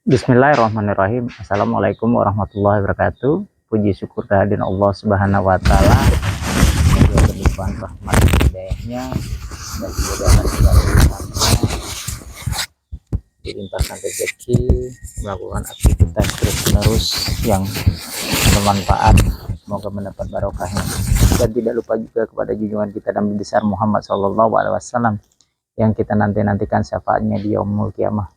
Bismillahirrahmanirrahim. Assalamualaikum warahmatullahi wabarakatuh. Puji syukur kehadiran Allah Subhanahu wa taala, semoga berlimpah rahmat dan hidayahnya dan dimudahkan segala urusannya, dilimpahkan rezeki, melakukan aktivitas terus-menerus yang bermanfaat, semoga mendapat barokahnya. Dan tidak lupa juga kepada junjungan kita Nabi besar Muhammad SAW yang kita nantikan syafaatnya di yaumul kiamah.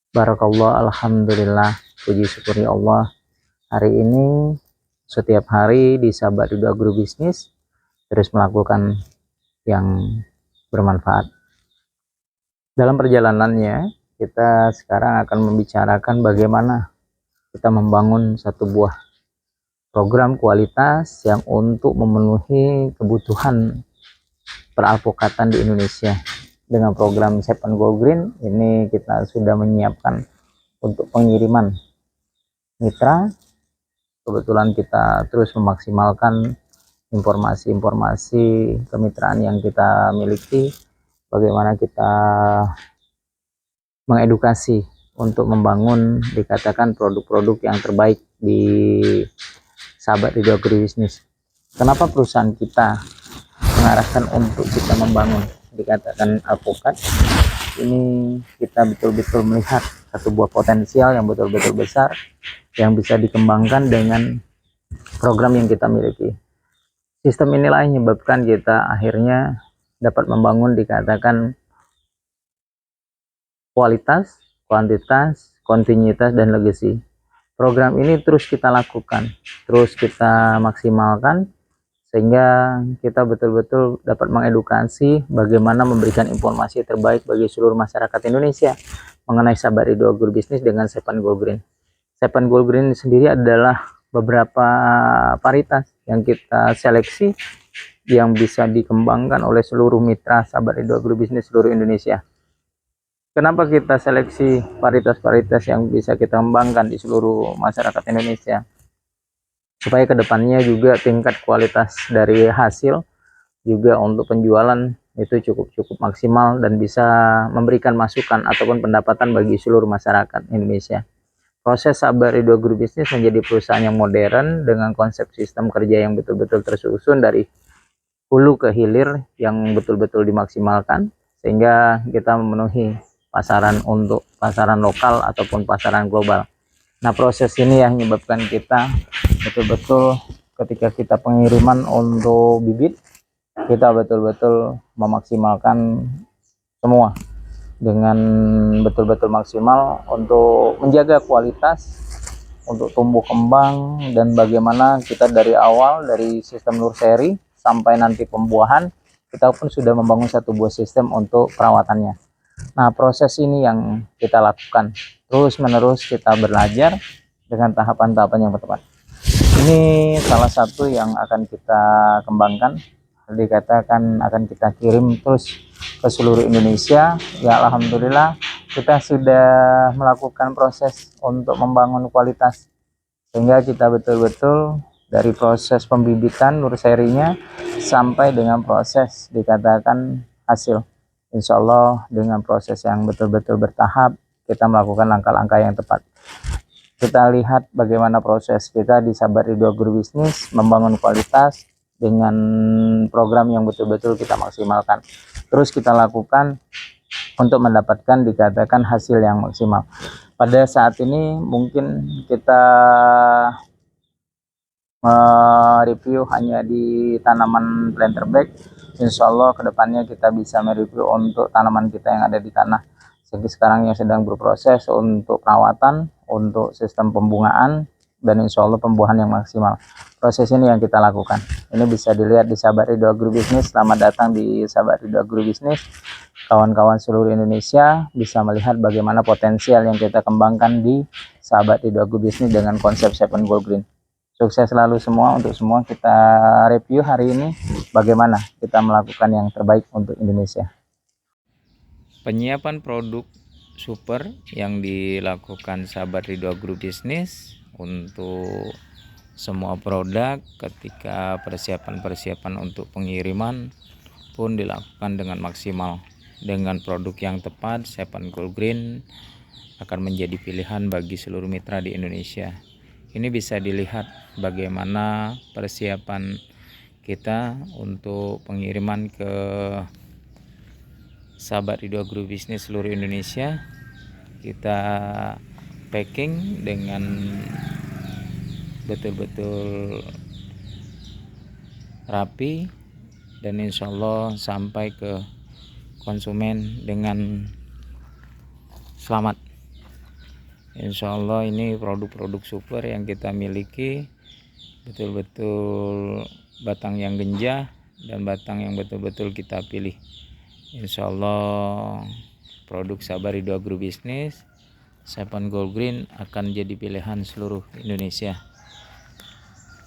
Barakallah, alhamdulillah, puji syukuri Allah. Hari ini setiap hari di Sahabat Ridho Agrobisnis terus melakukan yang bermanfaat. Dalam perjalanannya kita sekarang akan membicarakan bagaimana kita membangun satu buah program kualitas yang untuk memenuhi kebutuhan peralpukatan di Indonesia. Dengan program Seven Go Green ini kita sudah menyiapkan untuk pengiriman mitra. Kebetulan kita terus memaksimalkan informasi-informasi kemitraan yang kita miliki, bagaimana kita mengedukasi untuk membangun dikatakan produk-produk yang terbaik di Sahabat Ridho Agribisnis. Kenapa perusahaan kita mengarahkan untuk kita membangun dikatakan alpukat ini? Kita betul-betul melihat satu buah potensial yang betul-betul besar yang bisa dikembangkan dengan program yang kita miliki. Sistem inilah yang menyebabkan kita akhirnya dapat membangun dikatakan kualitas, kuantitas, kontinuitas, dan legacy. Program ini terus kita lakukan, terus kita maksimalkan, sehingga kita betul-betul dapat mengedukasi bagaimana memberikan informasi terbaik bagi seluruh masyarakat Indonesia mengenai Sahabat Ridho Agribisnis dengan Seven Go Green. Seven Go Green sendiri adalah beberapa varietas yang kita seleksi yang bisa dikembangkan oleh seluruh mitra Sahabat Ridho Agribisnis seluruh Indonesia. Kenapa kita seleksi varietas-varietas yang bisa kita kembangkan di seluruh masyarakat Indonesia? Supaya kedepannya juga tingkat kualitas dari hasil juga untuk penjualan itu cukup maksimal dan bisa memberikan masukan ataupun pendapatan bagi seluruh masyarakat Indonesia. Proses Sahabat Ridho Agribisnis menjadi perusahaan yang modern dengan konsep sistem kerja yang betul-betul tersusun dari hulu ke hilir yang betul-betul dimaksimalkan, sehingga kita memenuhi pasaran untuk pasaran lokal ataupun pasaran global. Nah, proses ini yang menyebabkan kita betul-betul ketika kita pengiriman untuk bibit, kita betul-betul memaksimalkan semua dengan betul-betul maksimal untuk menjaga kualitas, untuk tumbuh kembang, dan bagaimana kita dari awal dari sistem nursery sampai nanti pembuahan kita pun sudah membangun satu buah sistem untuk perawatannya. Nah, proses ini yang kita lakukan terus menerus, kita belajar dengan tahapan-tahapan yang tepat. Ini salah satu yang akan kita kembangkan, dikatakan akan kita kirim terus ke seluruh Indonesia. Ya, alhamdulillah kita sudah melakukan proses untuk membangun kualitas, sehingga kita betul-betul dari proses pembibitan nurserinya sampai dengan proses dikatakan hasil. Insya Allah dengan proses yang betul-betul bertahap, kita melakukan langkah-langkah yang tepat. Kita lihat bagaimana proses kita di Sahabat Ridho Agribisnis membangun kualitas dengan program yang betul-betul kita maksimalkan. Terus kita lakukan untuk mendapatkan dikatakan hasil yang maksimal. Pada saat ini mungkin kita review hanya di tanaman planter bag. Insya Allah kedepannya kita bisa mereview untuk tanaman kita yang ada di tanah. Jadi sekarang yang sedang berproses untuk perawatan, untuk sistem pembungaan, dan insya Allah pembuahan yang maksimal. Proses ini yang kita lakukan. Ini bisa dilihat di Sahabat Ridho Agribisnis. Selamat datang di Sahabat Ridho Agribisnis. Kawan-kawan seluruh Indonesia bisa melihat bagaimana potensial yang kita kembangkan di Sahabat Ridho Agribisnis dengan konsep Seven Go Green. Sukses selalu semua untuk semua. Kita review hari ini bagaimana kita melakukan yang terbaik untuk Indonesia. Penyiapan produk super yang dilakukan Sahabat Ridho Agribisnis untuk semua produk ketika persiapan untuk pengiriman pun dilakukan dengan maksimal dengan produk yang tepat. Seven Go Green akan menjadi pilihan bagi seluruh mitra di Indonesia. Ini bisa dilihat bagaimana persiapan kita untuk pengiriman ke sahabat Ridho Agrobisnis seluruh Indonesia. Kita packing dengan betul-betul rapi dan insya Allah sampai ke konsumen dengan selamat. Insya Allah ini produk-produk super yang kita miliki, betul-betul batang yang genjah dan batang yang betul-betul kita pilih. Insya Allah produk Sabar Ridho Agrobisnis 7 Gold Green akan jadi pilihan seluruh Indonesia.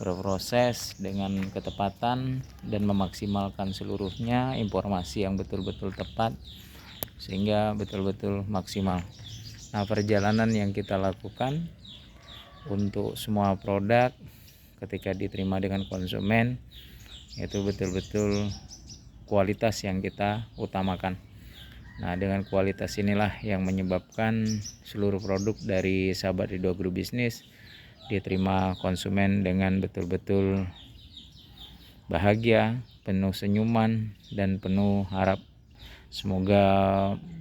Berproses dengan ketepatan dan memaksimalkan seluruhnya informasi yang betul-betul tepat sehingga betul-betul maksimal. Nah, perjalanan yang kita lakukan untuk semua produk ketika diterima dengan konsumen itu betul-betul kualitas yang kita utamakan. Nah, dengan kualitas inilah yang menyebabkan seluruh produk dari sahabat Ridho Agrobisnis diterima konsumen dengan betul-betul bahagia, penuh senyuman dan penuh harap. Semoga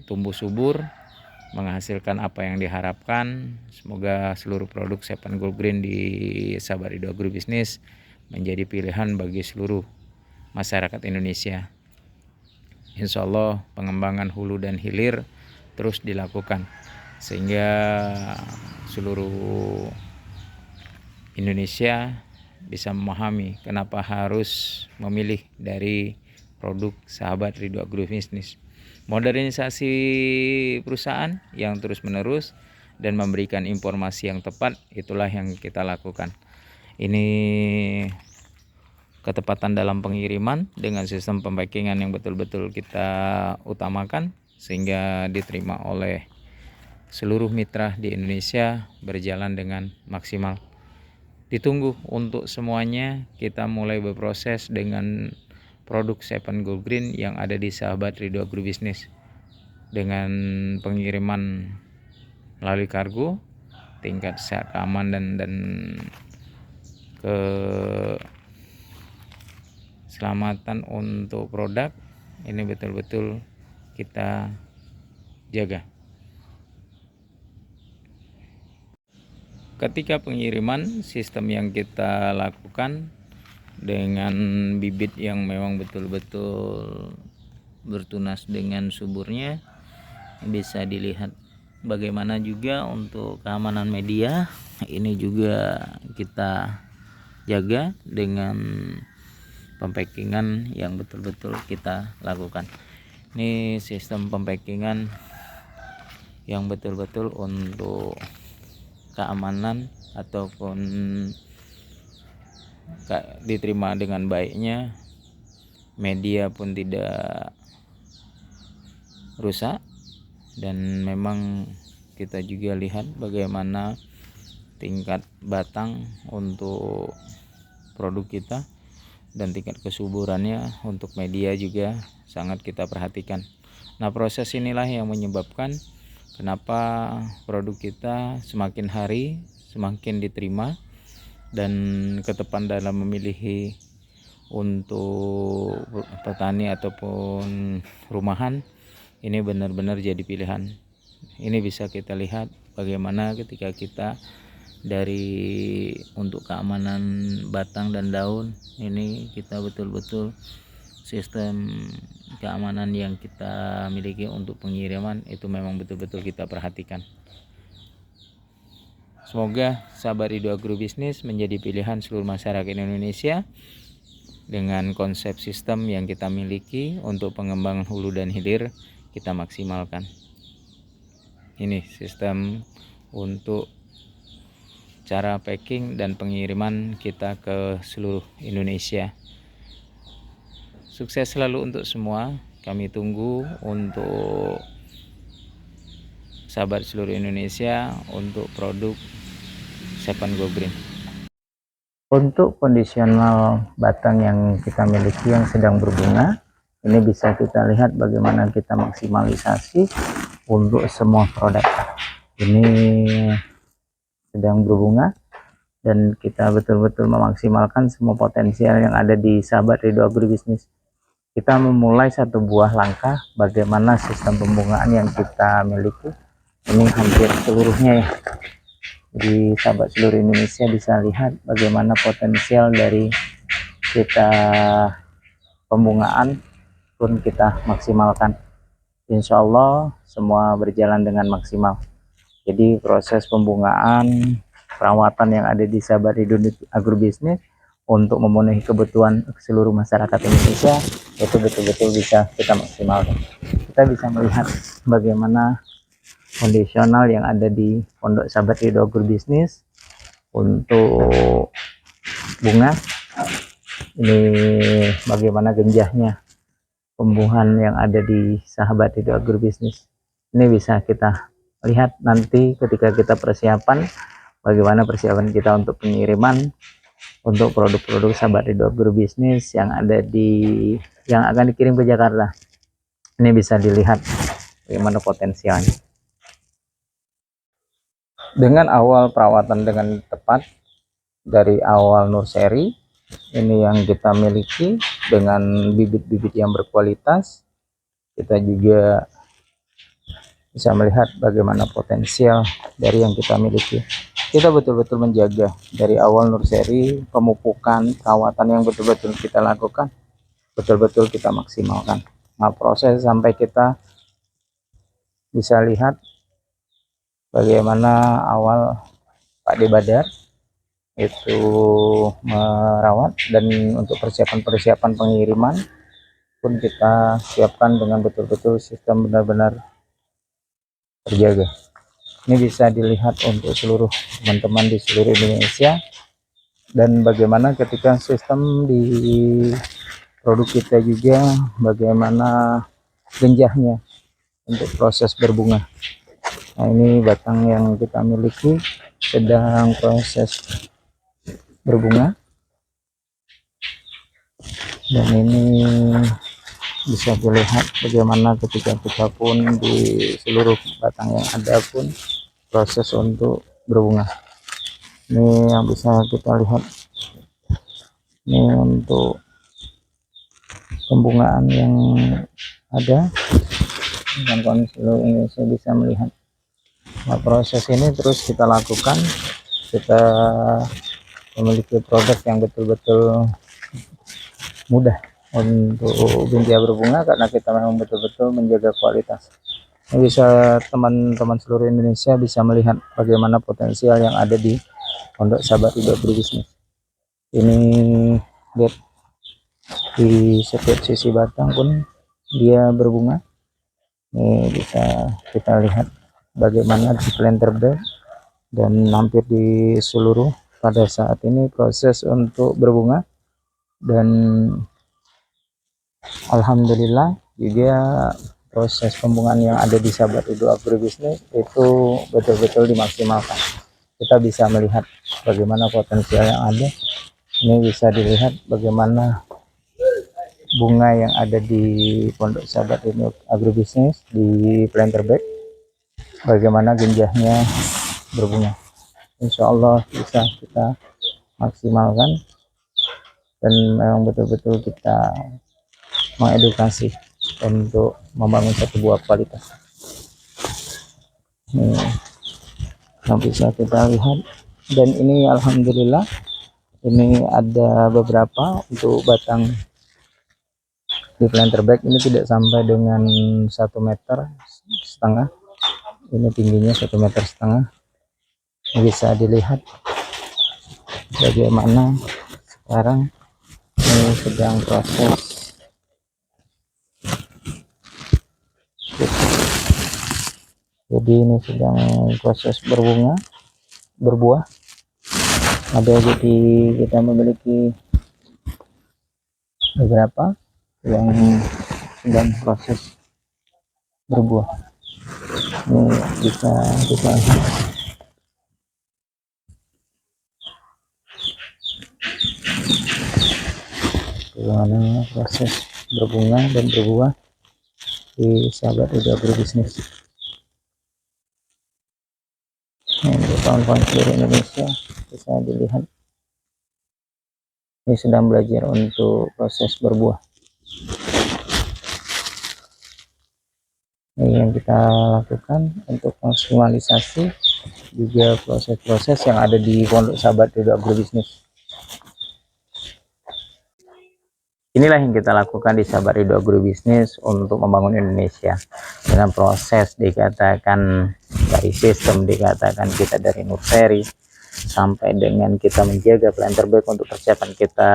tumbuh subur, menghasilkan apa yang diharapkan. Semoga seluruh produk 7 Gold Green di Sabar Ridho Agrobisnis menjadi pilihan bagi seluruh masyarakat Indonesia. Insya Allah pengembangan hulu dan hilir terus dilakukan sehingga seluruh Indonesia bisa memahami kenapa harus memilih dari produk sahabat Ridho Agrobisnis. Modernisasi perusahaan yang terus-menerus dan memberikan informasi yang tepat, itulah yang kita lakukan. Ini ketepatan dalam pengiriman dengan sistem pembackingan yang betul-betul kita utamakan sehingga diterima oleh seluruh mitra di Indonesia berjalan dengan maksimal. Ditunggu untuk semuanya, kita mulai berproses dengan produk 7 Gold Green yang ada di sahabat Ridho Agrobisnis dengan pengiriman melalui kargo, tingkat keamanan dan keselamatan untuk produk ini betul-betul kita jaga. Ketika pengiriman, sistem yang kita lakukan dengan bibit yang memang betul-betul bertunas dengan suburnya, bisa dilihat bagaimana juga untuk keamanan media. Ini juga kita jaga dengan pembackingan yang betul-betul kita lakukan. Ini sistem pembackingan yang betul-betul untuk keamanan ataupun diterima dengan baiknya, media pun tidak rusak, dan memang kita juga lihat bagaimana tingkat batang untuk produk kita dan tingkat kesuburannya untuk media juga sangat kita perhatikan. Nah, proses inilah yang menyebabkan kenapa produk kita semakin hari semakin diterima dan ketepatan dalam memilih untuk petani ataupun rumahan ini benar-benar jadi pilihan. Ini bisa kita lihat bagaimana ketika kita dari untuk keamanan batang dan daun ini kita betul-betul sistem keamanan yang kita miliki untuk pengiriman itu memang betul-betul kita perhatikan. Semoga Sabar Ridho Agrobisnis menjadi pilihan seluruh masyarakat Indonesia dengan konsep sistem yang kita miliki untuk pengembangan hulu dan hilir kita maksimalkan. Ini sistem untuk cara packing dan pengiriman kita ke seluruh Indonesia. Sukses selalu untuk semua. Kami tunggu untuk sahabat seluruh Indonesia untuk produk 7 Gold Green. Untuk kondisional batang yang kita miliki yang sedang berbunga, ini bisa kita lihat bagaimana kita maksimalisasi untuk semua produk. ini sedang berbunga, dan kita betul-betul memaksimalkan semua potensial yang ada di sahabat Ridho Agribisnis. Kita memulai satu buah langkah bagaimana sistem pembungaan yang kita miliki. Ini hampir seluruhnya ya. Jadi sahabat seluruh Indonesia bisa lihat bagaimana potensial dari kita pembungaan pun kita maksimalkan. Insya Allah semua berjalan dengan maksimal. Jadi proses pembungaan, perawatan yang ada di sahabat Ridho Agribisnis untuk memenuhi kebutuhan seluruh masyarakat Indonesia itu betul-betul bisa kita maksimalkan. Kita bisa melihat bagaimana kondisional yang ada di pondok sahabat Ridho Agribisnis untuk bunga. Ini bagaimana genjahnya pembuahan yang ada di sahabat Ridho Agribisnis. Ini bisa kita lihat nanti ketika kita persiapan, bagaimana persiapan kita untuk pengiriman untuk produk-produk sahabat Ridho Agribisnis yang akan dikirim ke Jakarta. Ini bisa dilihat bagaimana potensialnya. Dengan awal perawatan dengan tepat dari awal nursery, ini yang kita miliki dengan bibit-bibit yang berkualitas. Kita juga bisa melihat bagaimana potensial dari yang kita miliki. Kita betul-betul menjaga dari awal nursery, pemupukan, perawatan yang betul-betul kita lakukan, betul-betul kita maksimalkan. Nah, proses sampai kita bisa lihat bagaimana awal Pak D Badar itu merawat, dan untuk persiapan pengiriman pun kita siapkan dengan betul-betul sistem benar-benar terjaga. Ini bisa dilihat untuk seluruh teman-teman di seluruh Indonesia, dan bagaimana ketika sistem di produk kita juga bagaimana genjahnya untuk proses berbunga. Nah, ini batang yang kita miliki sedang proses berbunga, dan ini bisa dilihat bagaimana ketika kita pun di seluruh batang yang ada pun proses untuk berbunga. Ini yang bisa kita lihat, ini untuk pembungaan yang ada, dan seluruh Indonesia bisa melihat. Nah, proses ini terus kita lakukan, kita memiliki produk yang betul-betul mudah untuk binja berbunga karena kita memang betul-betul menjaga kualitas. Ini bisa teman-teman seluruh Indonesia bisa melihat bagaimana potensial yang ada di pondok sahabat Ridho Agribisnis. Ini lihat di setiap sisi batang pun dia berbunga. Ini bisa kita lihat bagaimana di planter bed dan hampir di seluruh pada saat ini proses untuk berbunga, dan alhamdulillah juga proses pembungaan yang ada di sahabat Ridho Agribisnis itu betul-betul dimaksimalkan. Kita bisa melihat bagaimana potensial yang ada. Ini bisa dilihat bagaimana bunga yang ada di pondok sahabat Ridho Agribisnis di planter bed, bagaimana genjahnya berbunga. Insya Allah bisa kita maksimalkan, dan memang betul-betul kita mengedukasi untuk membangun satu buah kualitas. Ini yang bisa kita lihat, dan ini alhamdulillah ini ada beberapa untuk batang di planter bag. Ini tidak sampai dengan 1,5 meter, ini tingginya 1,5 meter. Bisa dilihat bagaimana sekarang ini sedang proses. Jadi ini sedang proses berbuah. Ada, jadi kita memiliki beberapa yang sedang proses berbuah. Ini bisa kita lihat bagaimana proses berbunga dan berbuah di sahabat Ridho Agribisnis. Ini untuk kawan-kawan seluruh Indonesia bisa dilihat ini sedang belajar untuk proses berbuah. Ini yang kita lakukan untuk maksimalisasi juga proses-proses yang ada di Pondok Sahabat Ridho Agrobisnis. Inilah yang kita lakukan di Sahabat Ridho Agrobisnis untuk membangun Indonesia dengan proses dikatakan dari sistem, dikatakan kita dari nursery sampai dengan kita menjaga plan terbaik untuk persiapan kita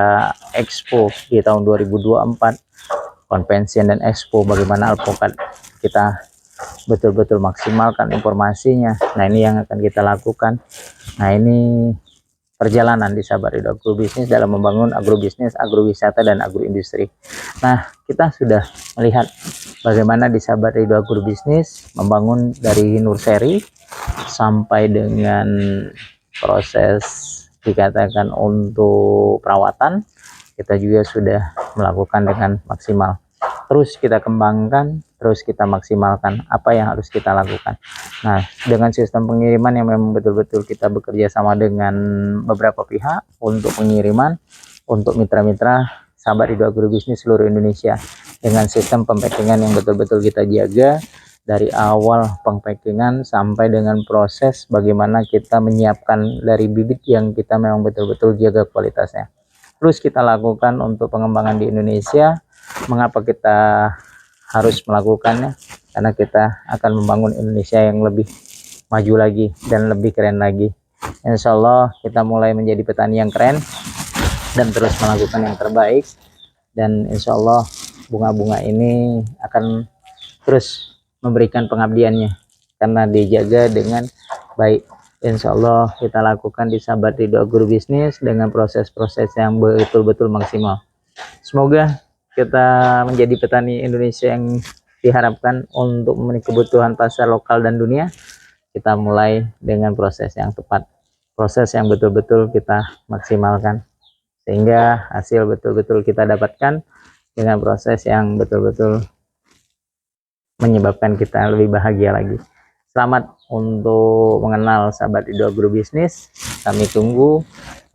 Expo di tahun 2024, konvensi dan Expo, bagaimana alpukat kita betul-betul maksimalkan informasinya. Nah, ini yang akan kita lakukan. Nah, ini perjalanan di Sahabat Ridho Agrobisnis dalam membangun agrobisnis, agrowisata, dan agroindustri. Nah, kita sudah melihat bagaimana di Sahabat Ridho Agrobisnis membangun dari nursery sampai dengan proses dikatakan untuk perawatan, kita juga sudah melakukan dengan maksimal. Terus kita kembangkan, terus kita maksimalkan apa yang harus kita lakukan. Nah, dengan sistem pengiriman yang memang betul-betul kita bekerja sama dengan beberapa pihak untuk pengiriman, untuk mitra-mitra Sahabat Ridho Agrobisnis seluruh Indonesia, dengan sistem pemackingan yang betul-betul kita jaga dari awal pengpackingan sampai dengan proses bagaimana kita menyiapkan dari bibit yang kita memang betul-betul jaga kualitasnya. Terus kita lakukan untuk pengembangan di Indonesia. Mengapa kita harus melakukannya? Karena kita akan membangun Indonesia yang lebih maju lagi dan lebih keren lagi. Insya Allah kita mulai menjadi petani yang keren dan terus melakukan yang terbaik, dan insya Allah bunga-bunga ini akan terus memberikan pengabdiannya karena dijaga dengan baik. Insya Allah kita lakukan di Sahabat Ridho Agrobisnis dengan proses-proses yang betul-betul maksimal. Semoga kita menjadi petani Indonesia yang diharapkan untuk memenuhi kebutuhan pasar lokal dan dunia. Kita mulai dengan proses yang tepat, proses yang betul-betul kita maksimalkan, sehingga hasil betul-betul kita dapatkan dengan proses yang betul-betul menyebabkan kita lebih bahagia lagi. Selamat untuk mengenal Sahabat Ridho Agrobisnis. Kami tunggu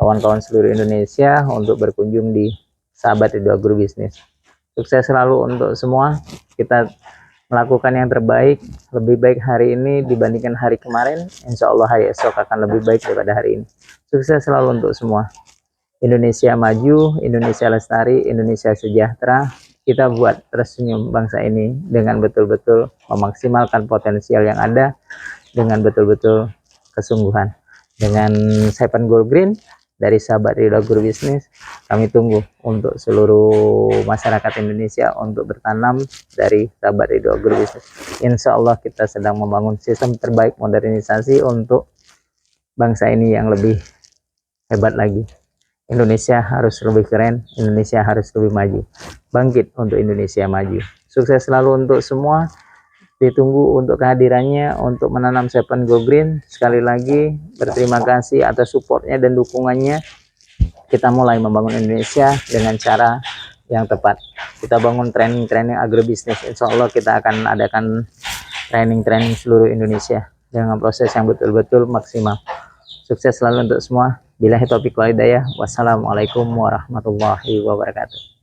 kawan-kawan seluruh Indonesia untuk berkunjung di Sahabat Ridho Agrobisnis. Sukses selalu untuk semua. Kita melakukan yang terbaik, lebih baik hari ini dibandingkan hari kemarin. Insya Allah hari esok akan lebih baik daripada hari ini. Sukses selalu untuk semua. Indonesia maju, Indonesia lestari, Indonesia sejahtera. Kita buat tersenyum bangsa ini dengan betul-betul memaksimalkan potensial yang ada, dengan betul-betul kesungguhan. Dengan Seven Goal Green dari Sahabat Ridho Agrobisnis, kami tunggu untuk seluruh masyarakat Indonesia untuk bertanam dari Sahabat Ridho Agrobisnis. Insya Allah kita sedang membangun sistem terbaik modernisasi untuk bangsa ini yang lebih hebat lagi. Indonesia harus lebih keren, Indonesia harus lebih maju. Bangkit untuk Indonesia maju. Sukses selalu untuk semua. Ditunggu untuk kehadirannya untuk menanam Seven Go Green. Sekali lagi berterima kasih atas supportnya dan dukungannya. Kita mulai membangun Indonesia dengan cara yang tepat. Kita bangun training agrobisnis. Insya Allah kita akan adakan training seluruh Indonesia dengan proses yang betul-betul maksimal. Sukses selalu untuk semua. Billahi taufiq wal hidayah. Wassalamualaikum warahmatullahi wabarakatuh.